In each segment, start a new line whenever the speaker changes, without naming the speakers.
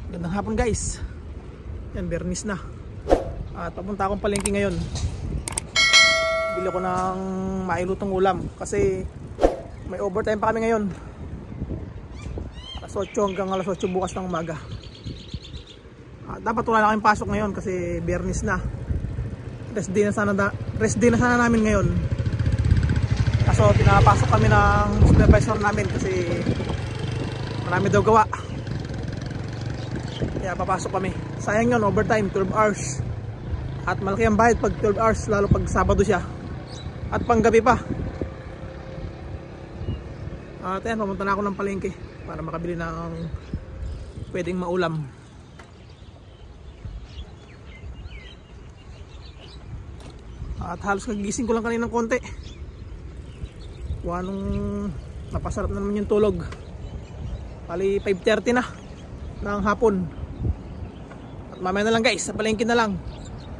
Gandang hapon guys. Yan, Bernis na. At papunta akong palengke ngayon. Bili ko ng mailutong ulam kasi may overtime pa kami ngayon. Alas 8 hanggang alas 8 bukas ng umaga. Dapat wala na kaming pasok ngayon kasi Bernis na. Rest day na sana namin ngayon. Kaso pinapasok kami ng supervisor namin kasi marami daw gawa. Kaya papasok kami. Sayang yun, overtime, 12 hours. At malaki ang bayad pag 12 hours, lalo pag Sabado siya. At panggabi pa. At ayan, pumunta na ako ng palengke para makabili ng pwedeng maulam. At halos kagigising ko lang kanina ng konti. Nung napasarap na naman yung tulog. Pali 5:30 na ng hapon. At mamaya na lang guys, sa palengke na lang.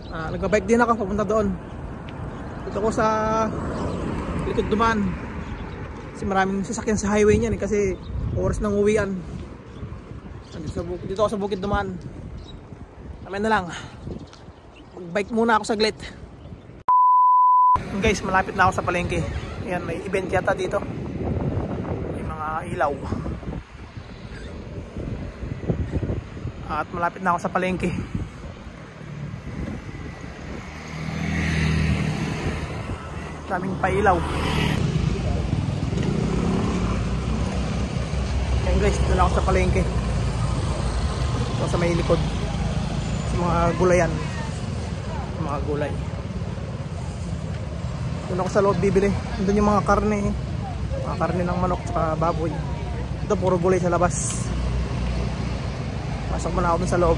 Nagbabike din ako papunta doon. Dito ko sa likod dumaan. Kasi maraming sasakyan sa highway niyan kasi oras ng uwian. Dito ako sa bukid dumaan. Mamaya na lang. Magbike muna ako saglit. Guys, malapit na ako sa palengke. Ayan, may event yata dito. May mga ilaw. At malapit na ako sa palengke. Daming pailaw. Ayan guys, dito na ako sa palengke. Ito sa may likod. Sa mga gulayan. Sa mga gulay. Doon ako sa loob bibili. Doon yung mga karne. Mga karne ng manok at baboy. Ito puro gulay sa labas. Pasok muna ako dun sa loob.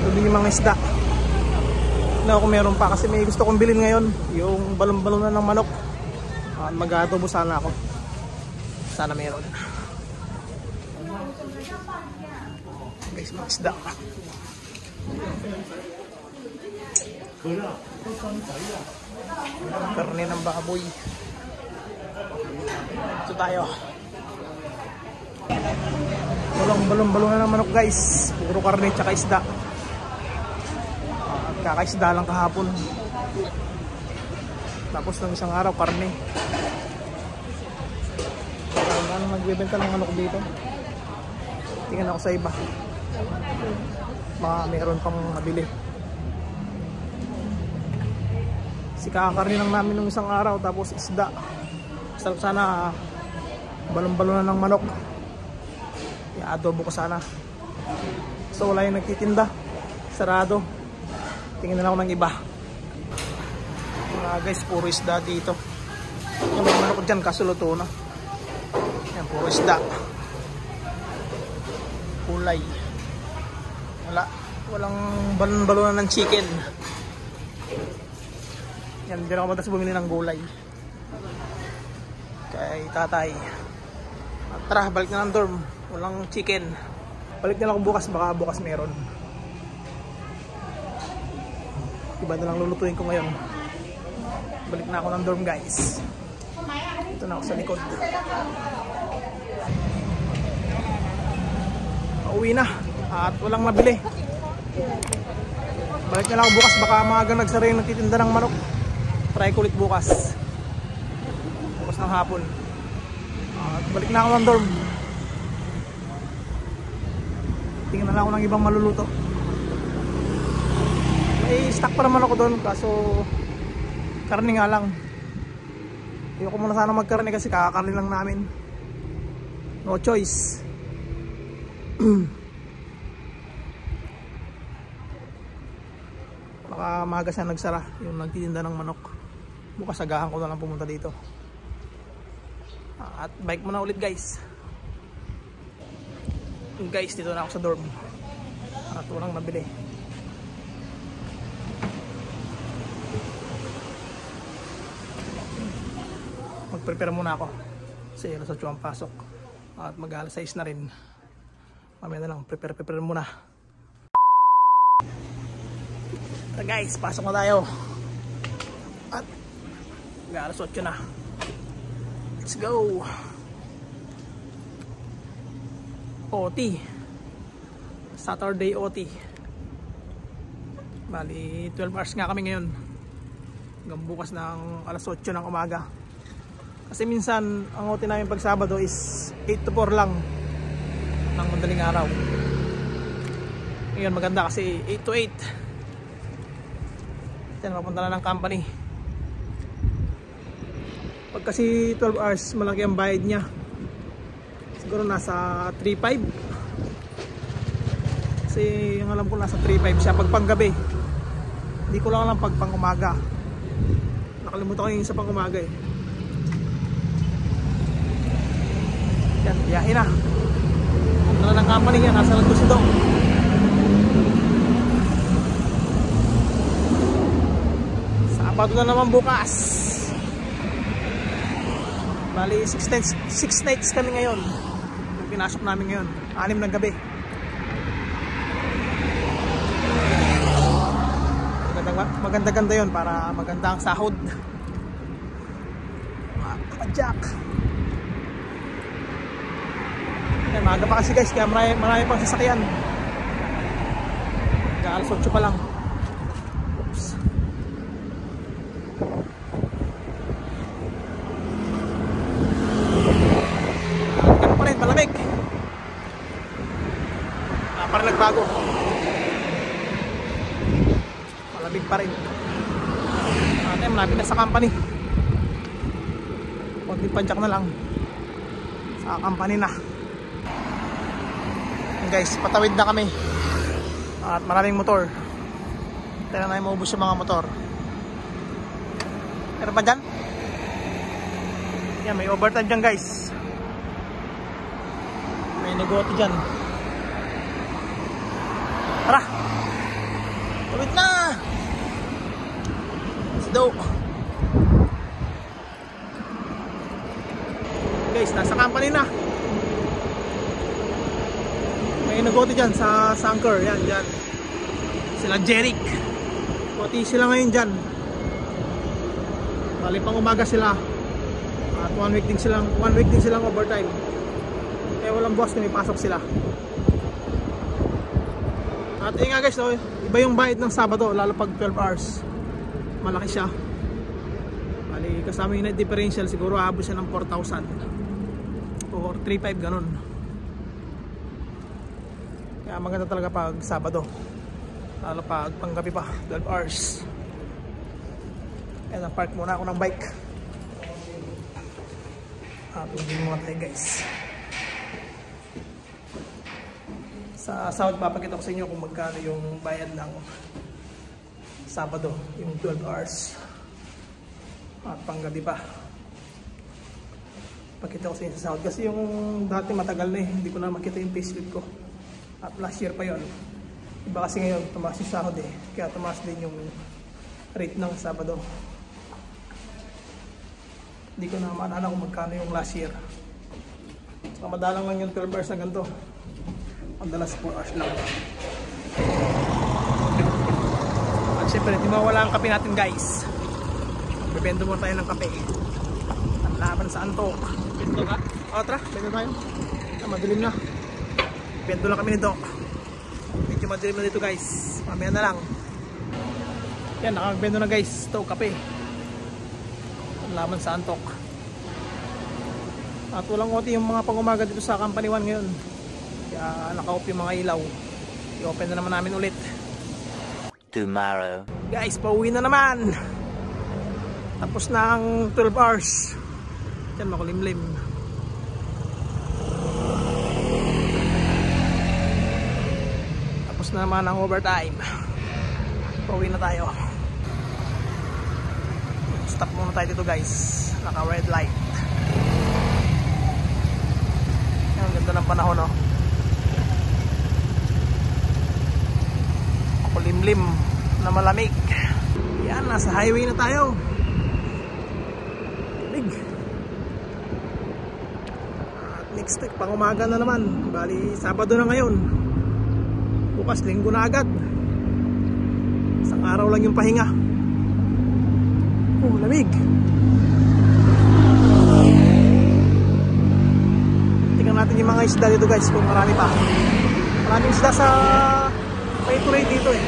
Doon yung mga isda. Hindi ako meron pa kasi may gusto kong bilhin ngayon. Yung balon-balonan ng manok. Mag-adobo sana ako. Sana meron. Guys, mga isda. Karne ng baboy. Ito tayo. Walang balon-balon na ng manok guys. Puro karne tsaka isda. Kakaisda lang kahapon. Tapos ng isang araw karne. Ano nagbebenta ng manok dito? Tingnan ako sa iba. Baka meron pang mabili. Si kakakarni lang namin nung isang araw. Tapos isda. Sarap sana balon-balon na ng manok. I-adobo ko sana. So wala yung nagtitinda. Sarado. Tingin na ako ng iba. Guys, puro isda dito. Yung mga manok dyan kasuluto na. Yan, puro isda. Kulay. Walang balon-balonan ng chicken. Yan, hindi ako madalas bumili ng gulay. Kay tatay. At tara, balik na ng dorm. Walang chicken. Balik na lang bukas, baka bukas meron. Iba na lang lulutuin ko ngayon. Balik na ako ng dorm guys. Ito na ako sa likod. Pauwi na. At walang nabili. Balik na lang ako bukas, baka maagang nagsara yung nagtitinda ng manok. Try ko ulit bukas. Bukas ng hapon. At balik na ako ng dorm. Tingnan na ako ng ibang maluluto. May stock pa naman ako doon. Kaso karne nga lang. Ayoko muna sana magkarne kasi kakakarne lang namin. No choice. Baka maaga siya nagsara yung nagtitinda ng manok. Bukas agahan ko na lang pumunta dito. At bike muna ulit guys. Guys, dito na ako sa dorm. At walang nabili. Mag-prepare muna ako. Kasi alas 8 ang pasok. At mag-alas 6 na rin. Mamaya na lang, prepare muna. So guys, pasok na tayo. At mag-alas 8 na. Let's go. OT. Saturday OT. Bali 12 hours nga kami ngayon. Hanggang bukas ng alas 8 ng umaga. Kasi minsan ang OT namin pag Sabado is 8 to 4 lang ng madaling araw. Ngayon maganda kasi 8 to 8. Yan, mapunta na ng company. Pag kasi 12 hours malaki ang bayad niya. Siguro nasa 3.5. Kasi yung alam ko nasa 3.5 siya pag panggabi. Hindi ko lang alam pag pang umaga. Nakalimutan ko yung isa pang umaga eh. Yan, biyahe na. Punta na ng company niya, nasa Lagos ito. Sabado na naman bukas. Bali 6 nights kami ngayon. Yung pinasok namin ngayon 6 ng gabi. Maganda-ganda yun para maganda ang sahod. Padyak. Yan, maaga pa kasi guys, kaya marami pang sasakyan. Alas 8 pa lang. Oops. Ganun pa rin, malamig. Parang nagbago. Malamig pa rin. Malapit na sa company. Konting padyak na lang. Sa company na. Guys, patawid na kami at maraming motor. Kaya na maubos yung mga motor. Meron pa dyan? Yan, may overtime dyan guys. May negoto dyan. Tara, tawid na. Let's go. Guys, nasa company na. May nagote dyan sa Anchor. Yan, dyan. Sila Jeric. Pati sila ngayon dyan. Bali pang umaga sila. At 1 week din silang overtime. Kaya walang boss na may pasok sila. At yun nga guys, no, iba yung bayad ng Sabado. Lalo pag 12 hours. Malaki siya. Bali kasama yung net differential. Siguro aabot siya ng 4,000 or 3,500 ganun. Kaya maganda talaga pag Sabado. Lalo pag panggabi pa, 12 hours. Kaya na-park muna ako ng bike. Tungin muna tayo guys. Sa sahod papakita ko sa inyo kung magkano yung bayad ng Sabado, yung 12 hours. At panggabi pa. Pakita ko sa inyo sa sahod. Kasi yung dati matagal na eh. Hindi ko na makita yung payslip ko. At last year pa yon. Iba kasi ngayon tumaas yung sahod eh. Kaya tumaas din yung rate ng Sabado. Hindi ko na maalala kung magkano yung last year. Saka madalang lang yung 12 hours na ganito. Madalas 4 hours lang. At syempre di mawala ang kape natin guys. Bebendo mo tayo ng kape. At laban sa antok. Bendo ka? O tara, bendo tayo. Madilim na. Bendo lang kami nito. Medyo madilim na dito guys. Mamaya na lang. Yan, nakagbendo na guys. Ito, kape. Laban sa antok. At walang OT yung mga pangumaga dito sa Company 1 ngayon. Kaya naka-off yung mga ilaw. I-open na naman namin ulit.
Tomorrow.
Guys, pauwi na naman. Tapos na ang 12 hours. Yan, makulimlim. Tapos na naman ang overtime. Pauwi na tayo. Stop muna tayo dito guys. Naka red light. Ang ganda ng panahon, no? Kulimlim na malamig. Yan, nasa highway na tayo. Lig. At next week pang umaga na naman. Bali Sabado na ngayon. Bukas Linggo na agad. Isang araw lang yung pahinga. Oh, lamig. Tingnan natin yung mga isda dito guys, kung marami pa. Maraming isda sa Payturay dito eh.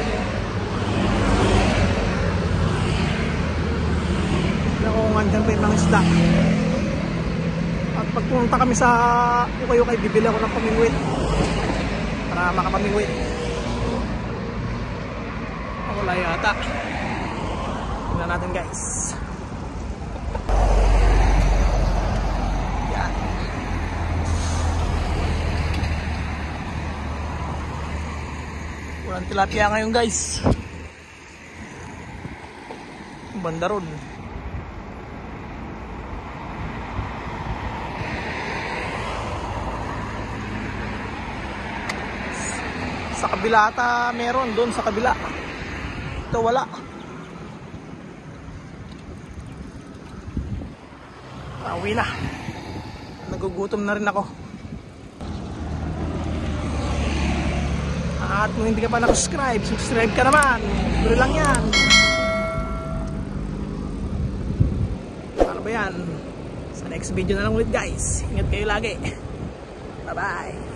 Kung andyan pa yung mga isda. At pag pumunta kami sa Ukay-Ukay, bibili ako ng pamingwit para makapamingwit. Wala yata. Tingnan natin guys. Yan. Walang tilapia ngayon guys. Banda ron. Sa kabila ata meron, doon sa kabila. Ito wala. Uwi na. Nagugutom na rin ako. At kung hindi ka pa na-subscribe, subscribe ka naman. Duro lang yan. Ano ba yan? Sa next video na lang ulit guys. Ingat kayo lagi. Bye bye.